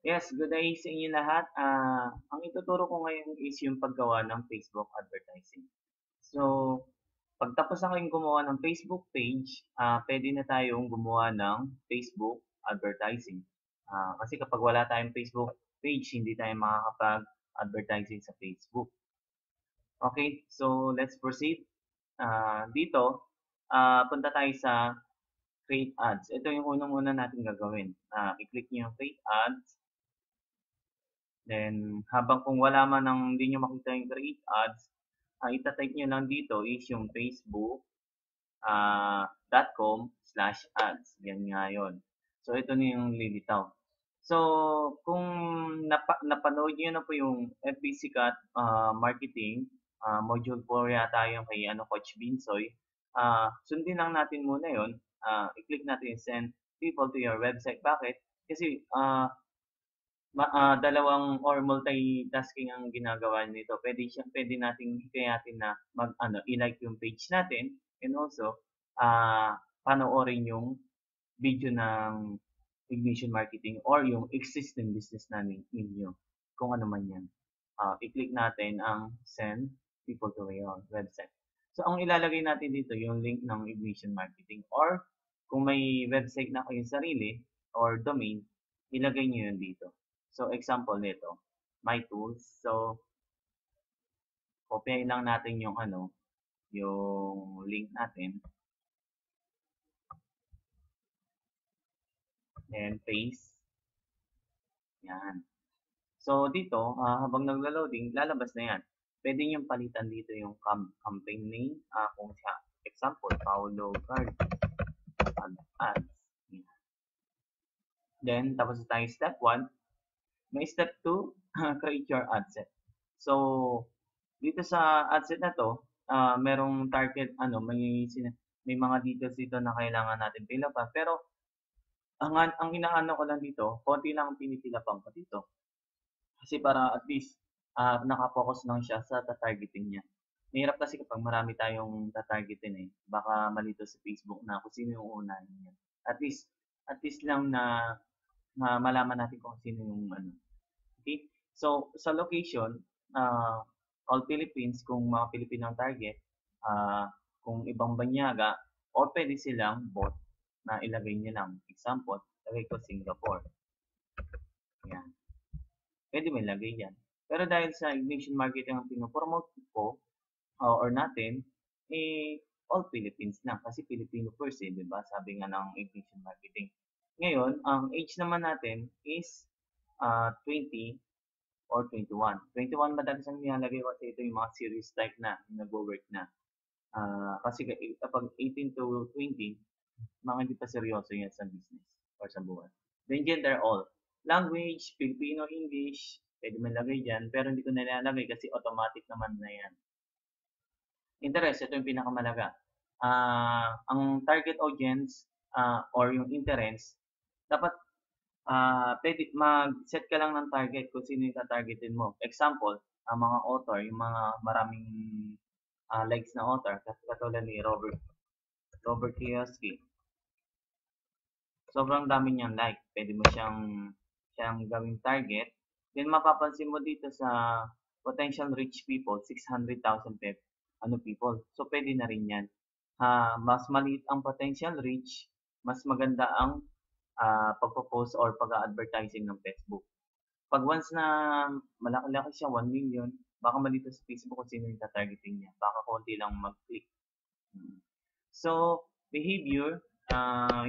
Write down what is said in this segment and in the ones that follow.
Yes, good day sa inyo lahat. Ang ituturo ko ngayon is yung paggawa ng Facebook advertising. So, pagtapos na kayong gumawa ng Facebook page, pwede na tayong gumawa ng Facebook advertising. Kasi kapag wala tayong Facebook page, hindi tayo makakapag-advertising sa Facebook. Okay, so let's proceed. Dito, punta tayo sa Create Ads. Ito yung unang-una natin gagawin. I-click nyo yung Create Ads. Then, habang kung wala man ng hindi nyo makita yung create ads, itatype nyo lang dito is yung facebook.com/ads. Yan nga yun. So, ito na yung lilitaw. So, kung napanood nyo na po yung FB Sikat Marketing, Module 4 yata yung kay Coach Binsoy, sundin lang natin muna yun. I-click natin yung send people to your website. Bakit? Kasi dalawang or multitasking ang ginagawa nito. Pwede nating hikayatin na i-like yung page natin and also panoorin yung video ng Ignition Marketing or yung existing business na ninyo. Kung ano man yan. I-click natin ang send people to your website. So, ang ilalagay natin dito yung link ng Ignition Marketing or kung may website na kayong sarili or domain, ilagay nyo yun dito. So, example nito, my tools. So, kopyahin lang natin yung yung link natin. Then, paste. Yan. So, dito, habang nagla-loading, lalabas na yan. Pwede nyo palitan dito yung campaign name. Kung siya, example, Paulo Card Ads. Yan. Then, tapos tayo step 1. May step 2, create your ad set. So, dito sa ad set na to, merong target, may mga details dito na kailangan natin pilapan. Pero, ang inaano ko lang dito, konti lang ang pinipilapan ko dito. Kasi para at least, nakapokus lang siya sa tatargeting niya. Mahirap kasi kapag marami tayong tatargetin eh. Baka malito sa Facebook na kung sino yung uunahin niya. At least lang na malaman natin kung sino yung Okay? So, sa location, all Philippines, kung mga Pilipino ang target, kung ibang banyaga, o pwede silang bot na ilagay nyo lang. Example, lagay ko Singapore. Yan. Pwede mo ilagay yan. Pero dahil sa Ignition Marketing ang pinopromote ko, or natin, all Philippines lang. Kasi Filipino first di ba? Sabi nga ng Ignition Marketing. Ngayon, ang age naman natin is 20 or 21. 21 madalas ang nilalagay kasi ito yung mga serious type na, nag-work na. Kasi kapag 18 to 20, mga hindi pa seryoso yan sa business or sa buhay. Then gender all. Language, Filipino, English, pwede man lagay dyan, pero hindi ko nilalagay kasi automatic naman na yan. Interest, ito yung pinakamalaga. Ang target audience or yung interest, dapat pwede mag-set ka lang ng target kung sino yung tatargetin mo. Example, ang mga author, yung mga maraming likes na author, katulad ni Robert Kiyosaki. Sobrang dami niyang like. Pwede mo siyang gawing target. Then mapapansin mo dito sa potential rich people, 600,000 people. So pwede na rin yan. Mas maliit ang potential rich, mas maganda ang pagpo-post or pag-advertising ng Facebook. Pag once na malaki-laki siya, 1 million, baka malito sa Facebook kung sino yung tatargeting niya. Baka konti lang mag-click. So, behavior,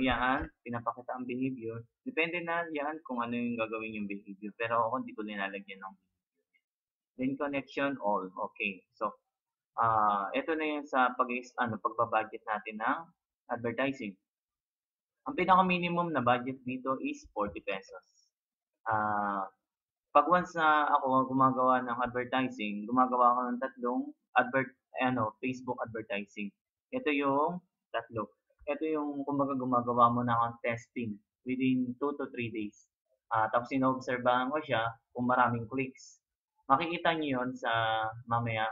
yan, pinapakita ang behavior. Depende na yan kung ano yung gagawin yung behavior. Pero ako hindi ko nilalagyan ng behavior. Then connection, all. Okay. So, ito na yung sa pagbabudget natin ng advertising. Ang pinaka-minimum na budget dito is 40 pesos. Pag once na ako gumagawa ng advertising, gumagawa ako ng tatlong Facebook advertising. Ito yung tatlo. Ito yung kumbaga gumagawa mo na ng testing within 2 to 3 days. Tapos inoobserbahan ko siya kung maraming clicks. Makikita niyo yon sa mamaya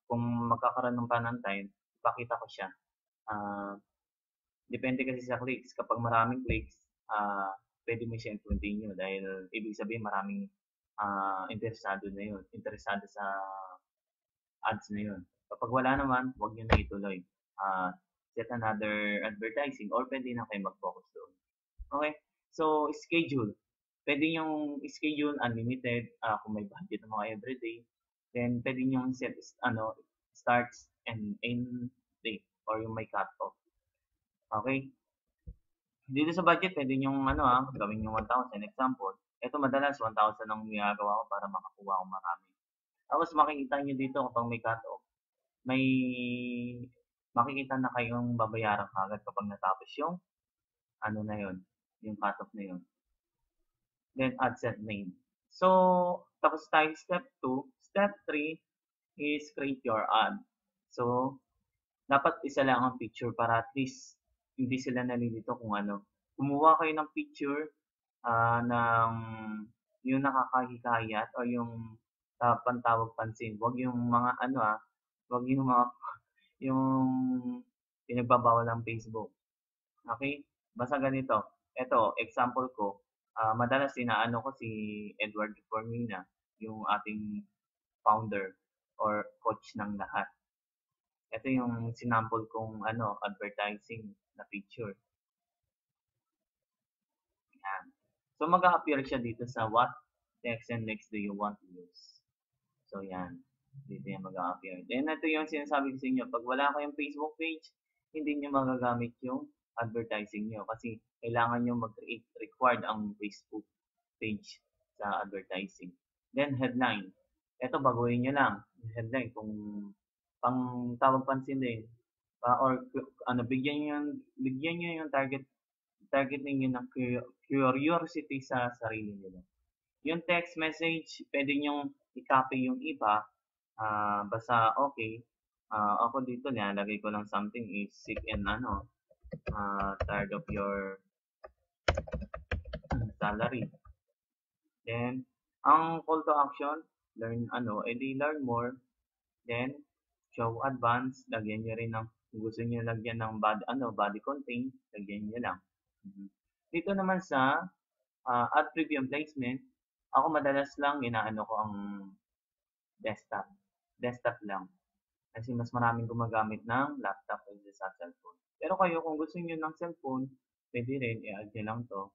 kung magkakaroon ng pa ng time, ipakita ko siya. Depende kasi sa clicks. Kapag maraming clicks, pwede mo siya i-continue dahil ibig sabihin maraming interesado sa ads na yun. Kapag wala naman, huwag nyo na ituloy. Ah, Set another advertising or pwede na kayo mag-focus doon. Okay? So, schedule. Pwede yung schedule unlimited kung may budget mo everyday. Then, pwede yung set starts and end date or yung may cut-off. Okay? Dito sa budget, pwede yung gawin yung 1,000. Example, ito madalas 1,000 ang ginagawa ko para makakuha ko marami. Tapos makikita nyo dito kapag may cut-off, may makikita na kayong babayaran kagad kapag natapos yung na yun, yung cut-off na yun. Then add set name. So, tapos tayo step 2. Step 3 is create your ad. So, dapat isa lang ang picture para at least hindi sila nalilito kung ano. Kumuha kayo ng picture ng yung nakakahikayat o yung pantawag pansin. Huwag yung mga huwag yung mga yung pinagbabawal ng Facebook. Okay? Basta ganito. Ito, example ko. Madalas inaano ko si Edward Formina, yung ating founder or coach ng lahat. Ito yung sinample kong advertising na picture. Yan. So mag-a-appear siya dito sa what text and next do you want to use. So yan. Dito yan mag-a-appear. Then ito yung sinasabi ko sa inyo. Pag wala kayong Facebook page, hindi nyo magagamit yung advertising nyo kasi kailangan nyo mag-create required ang Facebook page sa advertising. Then headline. Ito baguhin nyo lang. Headline kung pang tawag pansin din or bigyan nyo yung target ninyo ng curiosity sa sarili nila. Yung text message, pwede nyo i-copy yung iba. Basta okay. Ako dito nilalagay ko lang something is sick and tired of your salary. Then, ang call to action, learn learn more. Then, show advance, lagyan nyo rin ng, kung gusto nyo lagyan ng body content, lagyan nyo lang. Dito naman sa ad preview placement, ako madalas lang inaano ko ang desktop. Desktop lang. Kasi mas maraming gumagamit ng laptop kaysa sa cellphone. Pero kayo, kung gusto niyo ng cellphone, pwede rin, i-add nyo lang to.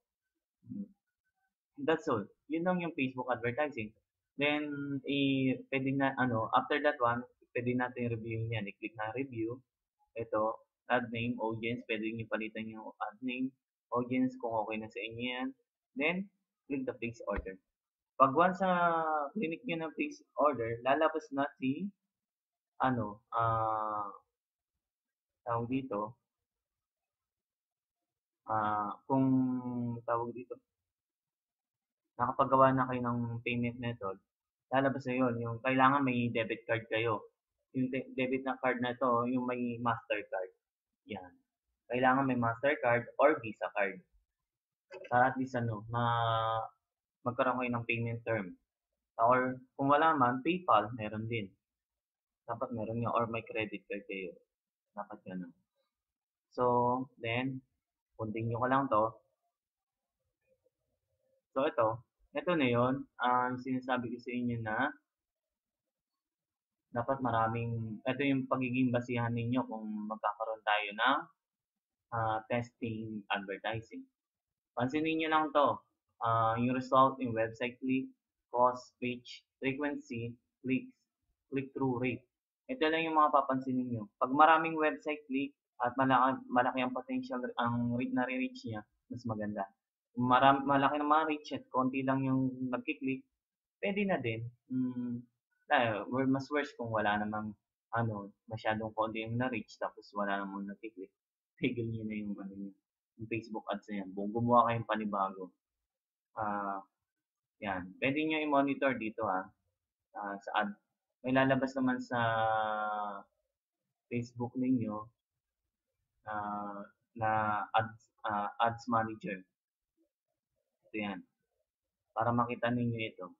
That's all. Yun lang yung Facebook advertising. Then, pwede na, after that one, pwede natin reviewin yan. I-click na review. Ito, ad name, audience. Pwede nyo palitan yung ad name, audience, kung okay na sa inyo yan. Then, click the place order. Pag once click nyo ng place order, lalabas na si tawag dito, kung tawag dito, nakapagawa na kayo ng payment method, lalabas na yun, yung kailangan may debit card kayo. Yung debit na card na to, yung may Mastercard. Yan. Kailangan may Mastercard or Visa card. Para at least magkaroon kayo ng payment term. Or kung wala man, PayPal, meron din. Dapat meron nyo or may credit card kayo. Dapat ganun. So, then, continue ko lang to. So, ito na yun. Sinasabi ko sa inyo na dapat ito yung pagiging basihan ninyo kung magkakaroon tayo ng testing advertising. Pansinin nyo lang to. Yung result, yung website click, cost, page, frequency, clicks, click-through rate. Ito lang yung mga papansinin nyo. Pag maraming website click at malaki ang potential, ang rate na re-reach niya, mas maganda. Kung malaki na mga reach at konti lang yung nagkiklik, pwede na din. Mas worse kung wala namang masyadong konti yung na-reach tapos wala namang nagkiklik. Tigil nyo na yung yung Facebook ads na yan. Gumawa kayong panibago. Yan. Pwede nyo i-monitor dito sa ad. May lalabas naman sa Facebook ninyo na ads manager. Ito yan. Para makita ninyo ito.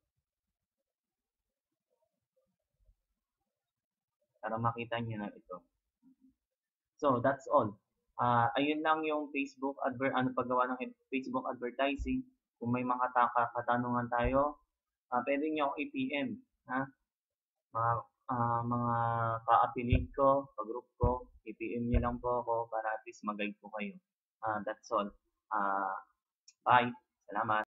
Para makita nyo na ito. So, that's all. Ayun lang yung paggawa ng Facebook advertising. Kung may mga katanungan tayo, puwede niyo akong i-PM, ha? Mga, mga ka-affiliate ko, ka-group ko, i-PM niyo lang po ako para at least ma-guide ko kayo. That's all. Ah, Bye. Salamat.